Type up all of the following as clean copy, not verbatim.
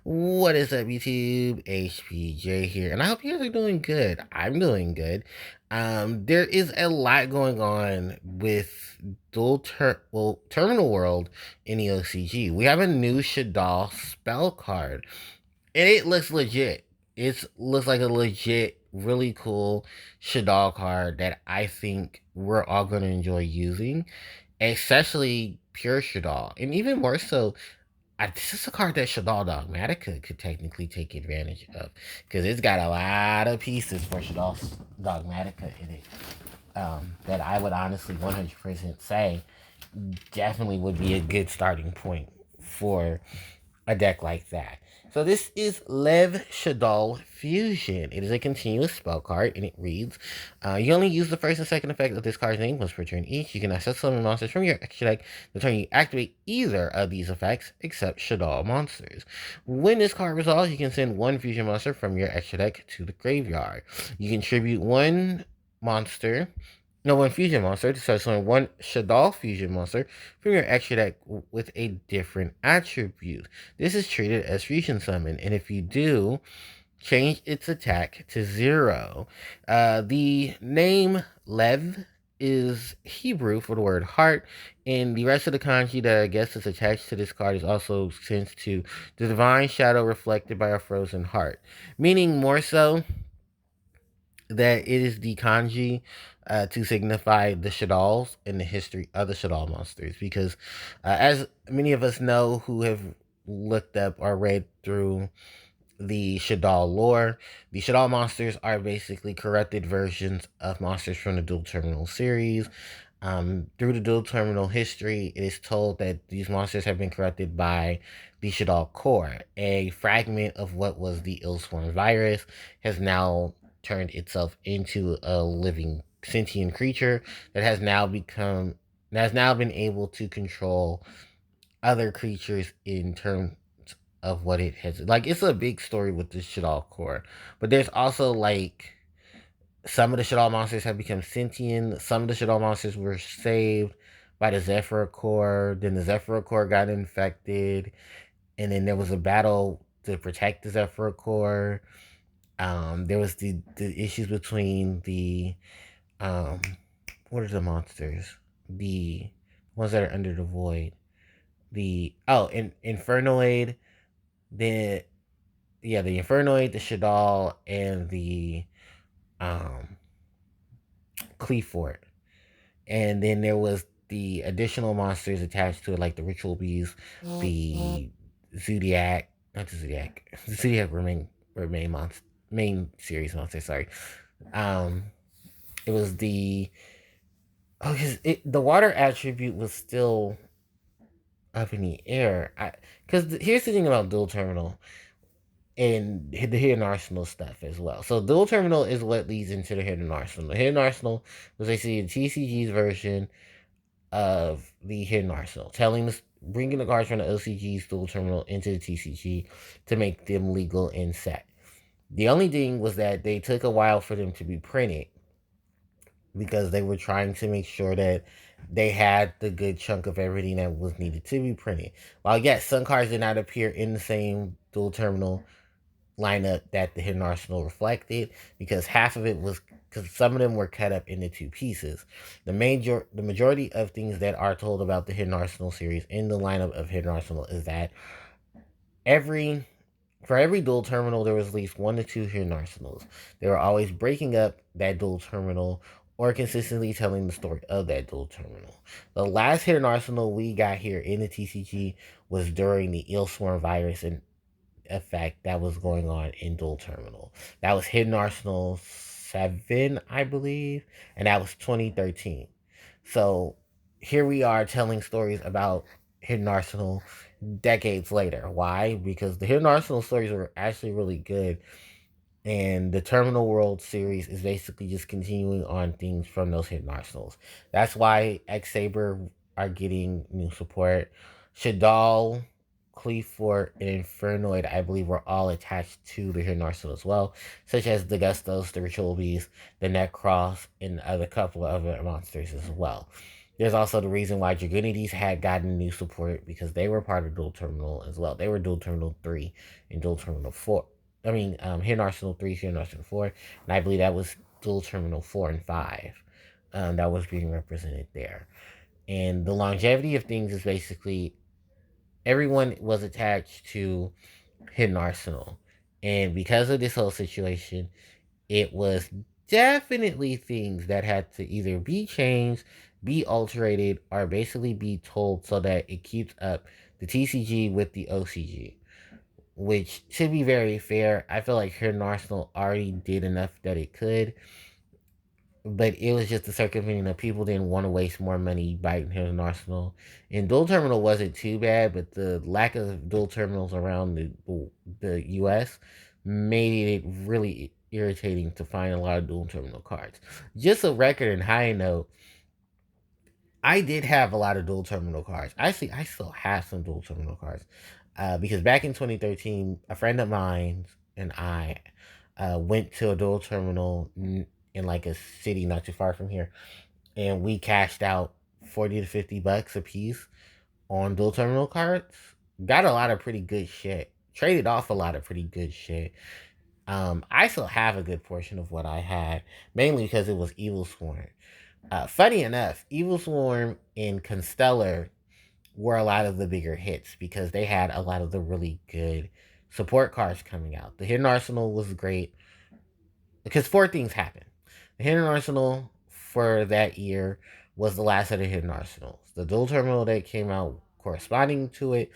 What is up, YouTube? HPJ here, and I hope you guys are doing good. I'm doing good. There is a lot going on with Terminal World in the OCG. We have a new Shaddoll spell card, and it looks legit. It looks like a legit, really cool Shaddoll card that I think we're all going to enjoy using, especially pure Shaddoll, and even more so this is a card that Shaddoll Dogmatica could technically take advantage of because it's got a lot of pieces for Shaddoll Dogmatica in it that I would honestly 100% say definitely would be a good starting point for a deck like that. So this is Lev Shaddoll Fusion. It is a continuous spell card, and it reads, you only use the first and second effect of this card's name once per turn each. You can access summon monsters from your extra deck the turn you activate either of these effects, except Shaddoll monsters. When this card resolves, you can send one fusion monster from your extra deck to the graveyard. You can tribute one monster one fusion monster to start summon one Shaddoll fusion monster from your extra deck with a different attribute. This is treated as fusion summon, and if you do, change its attack to 0. The name Lev is Hebrew for the word heart, and the rest of the kanji that I guess is attached to this card is also sent to the divine shadow reflected by a frozen heart, meaning more so that it is the kanji to signify the Shaddolls and the history of the Shaddoll monsters. Because as many of us know who have looked up or read through the Shaddoll lore, the Shaddoll monsters are basically corrupted versions of monsters from the Dual Terminal series. Through the Dual Terminal history, it is told that these monsters have been corrupted by the Shaddoll core. A fragment of what was the Illsworn virus has now turned itself into a living sentient creature that has now been able to control other creatures in terms of what it has. Like, it's a big story with the Shaddoll core, but there's also like some of the Shaddoll monsters have become sentient. Some of the Shaddoll monsters were saved by the Zephyr core. Then the Zephyr core got infected, and then there was a battle to protect the Zephyr core. There was the issues between the what are the monsters? The ones that are under the void. Infernoid, the the Infernoid, the Shaddoll, and the um Cleafort. And then there was the additional monsters attached to it, like the Ritual Bees, the Zodiac, not the Zodiac, the Zodiac remain monster, main series monster. Sorry, um, it was the because the water attribute was still up in the air. Because here's the thing about dual terminal and the hidden arsenal stuff as well. So dual terminal is what leads into the hidden arsenal. The hidden arsenal was basically the TCG's version of the hidden arsenal, bringing the cards from the OCG's dual terminal into the TCG to make them legal and set. The only thing was that they took a while for them to be printed because they were trying to make sure that they had the good chunk of everything that was needed to be printed. While yes, some cards did not appear in the same dual terminal lineup that the hidden arsenal reflected, because half of it was because some of them were cut up into two pieces. The majority of things that are told about the hidden arsenal series in the lineup of hidden arsenal is that every for every dual terminal, there was at least 1 to 2 hidden arsenals. They were always breaking up that dual terminal or consistently telling the story of that dual terminal. The last hidden arsenal we got here in the TCG was during the Illsworn virus and effect that was going on in dual terminal. That was Hidden Arsenal 7, I believe, and that was 2013. So here we are telling stories about Hidden Arsenal decades later. Why? Because the Hidden Arsenal stories were actually really good, and the Terminal World series is basically just continuing on things from those Hidden Arsenals. That's why X Saber are getting new support. Shaddoll, Cleafort, and Infernoid, I believe, were all attached to the Hidden Arsenal as well, such as the Gustos, the Ritual Bees, the Necros, and a couple of other monsters as well. There's also the reason why Dragunities had gotten new support because they were part of Dual Terminal as well. They were Dual Terminal 3 and Dual Terminal 4. Hidden Arsenal 3, Hidden Arsenal 4, and I believe that was Dual Terminal 4 and 5 that was being represented there. And the longevity of things is basically everyone was attached to Hidden Arsenal. And because of this whole situation, it was definitely things that had to either be changed, be alterated, or basically be told so that it keeps up the TCG with the OCG. Which, to be very fair, I feel like Hidden Arsenal already did enough that it could, but it was just a circumventing that people didn't want to waste more money biting Hidden Arsenal. And dual terminal wasn't too bad, but the lack of dual terminals around the US made it really irritating to find a lot of dual terminal cards. Just a record and high note, I did have a lot of dual terminal cards. Actually, I still have some dual terminal cards. Because back in 2013, a friend of mine and I went to a dual terminal in like a city not too far from here, and we cashed out 40 to 50 bucks a piece on dual terminal cards. Got a lot of pretty good shit. Traded off a lot of pretty good shit. I still have a good portion of what I had, mainly because it was Evil Swarm. Funny enough, Evil Swarm and Constellar were a lot of the bigger hits because they had a lot of the really good support cards coming out. The Hidden Arsenal was great because four things happened. The Hidden Arsenal for that year was the last of the Hidden Arsenals. The dual terminal that came out corresponding to it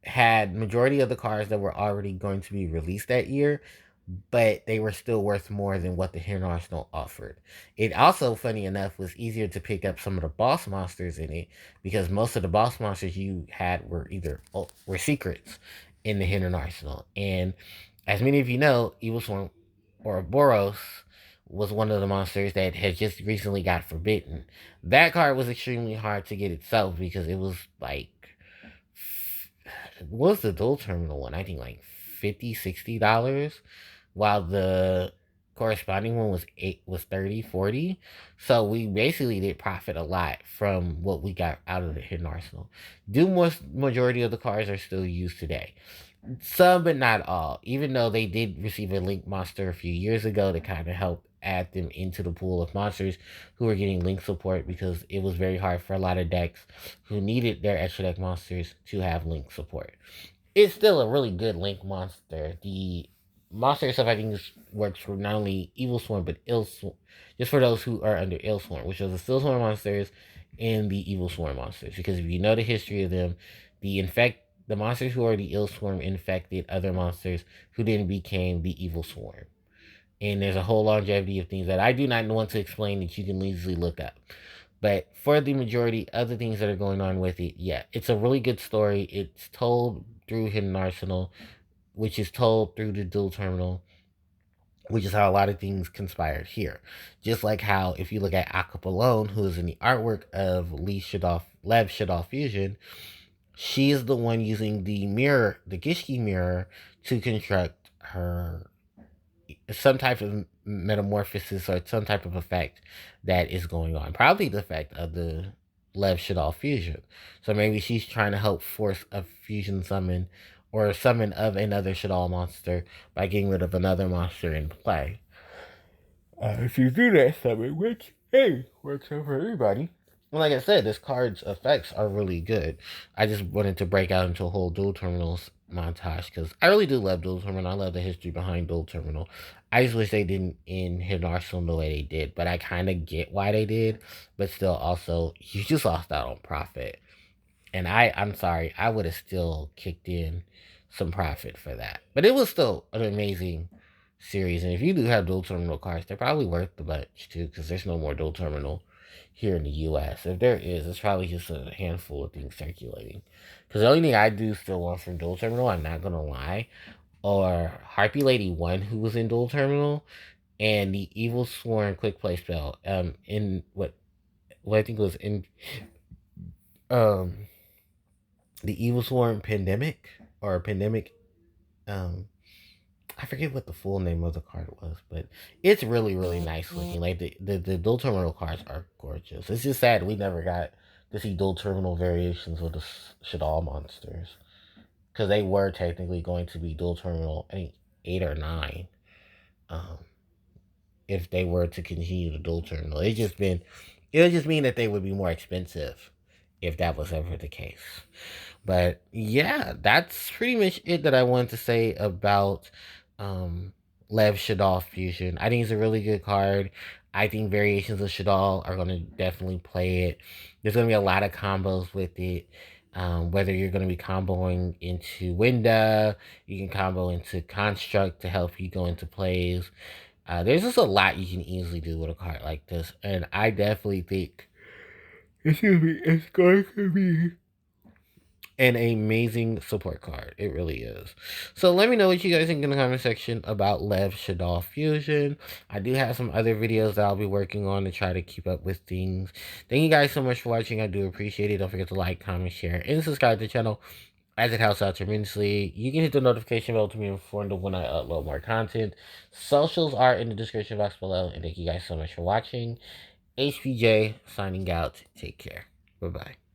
had majority of the cards that were already going to be released that year, but they were still worth more than what the Hidden Arsenal offered. It also, funny enough, was easier to pick up some of the boss monsters in it because most of the boss monsters you had were were secrets in the Hidden Arsenal. And as many of you know, Evil Swarm or Boros was one of the monsters that had just recently got forbidden. That card was extremely hard to get itself because it was like what was the dual terminal one? I think like $50, $60, while the corresponding one was 30, 40. So we basically did profit a lot from what we got out of the Hidden Arsenal. Do most majority of the cards are still used today. Some, but not all. Even though they did receive a Link monster a few years ago to kind of help add them into the pool of monsters who were getting Link support because it was very hard for a lot of decks who needed their extra deck monsters to have Link support. It's still a really good Link monster. The monster itself, I think, works for not only Evil Swarm but Ill Swarm, just for those who are under Ill Swarm, which are the Still Swarm monsters and the Evil Swarm monsters. Because if you know the history of them, the monsters who are the Ill Swarm infected other monsters who then became the Evil Swarm. And there's a whole longevity of things that I do not want to explain that you can easily look up. But for the majority of the things that are going on with it, yeah, it's a really good story. It's told through Hidden Arsenal, which is told through the dual terminal, which is how a lot of things conspired here. Just like how, if you look at Acapulone, who is in the artwork of Lev Shaddoll Fusion, she is the one using the mirror, the Gishki mirror, to construct her some type of metamorphosis or some type of effect that is going on. Probably the effect of the Lev Shaddoll fusion. So maybe she's trying to help force a fusion summon or a summon of another Shaddoll monster by getting rid of another monster in play. If you do that summon, which, hey, works out for everybody. Well, like I said, this card's effects are really good. I just wanted to break out into a whole dual terminals montage because I really do love dual terminal. I love the history behind dual terminal. I just wish they didn't in Hidden Arsenal the way they did, but I kind of get why they did. But still, also, you just lost out on profit. And I'm sorry, I would have still kicked in some profit for that. But it was still an amazing series. And if you do have dual terminal cards, they're probably worth the bunch too, because there's no more dual terminal here in the US. If there is, it's probably just a handful of things circulating. Because the only thing I do still want from dual terminal, I'm not gonna lie, or Harpie Lady 1 who was in dual terminal, and the Evil Sworn quick play spell. In what I think was in um the Evil Swarm Pandemic or Pandemic. Um, I forget what the full name of the card was, but it's really, really nice looking. Like the dual terminal cards are gorgeous. It's just sad we never got to see dual terminal variations with the Shaddoll monsters. Because they were technically going to be dual terminal, I think 8 or 9. Um, if they were to continue the dual terminal, it would just mean that they would be more expensive if that was ever the case. But yeah, that's pretty much it that I wanted to say about um, Lev Shaddoll Fusion. I think it's a really good card. I think variations of Shaddoll are going to definitely play it. There's going to be a lot of combos with it. Whether you're going to be comboing into Winda, you can combo into Construct to help you go into plays. There's just a lot you can easily do with a card like this, and I definitely think it's going to be an amazing support card. It really is. So let me know what you guys think in the comment section about Lev Shaddoll Fusion. I do have some other videos that I'll be working on to try to keep up with things. Thank you guys so much for watching. I do appreciate it. Don't forget to like, comment, share, and subscribe to the channel, as it helps out tremendously. You can hit the notification bell to be informed of when I upload more content. Socials are in the description box below. And thank you guys so much for watching. HPJ signing out. Take care. Bye-bye.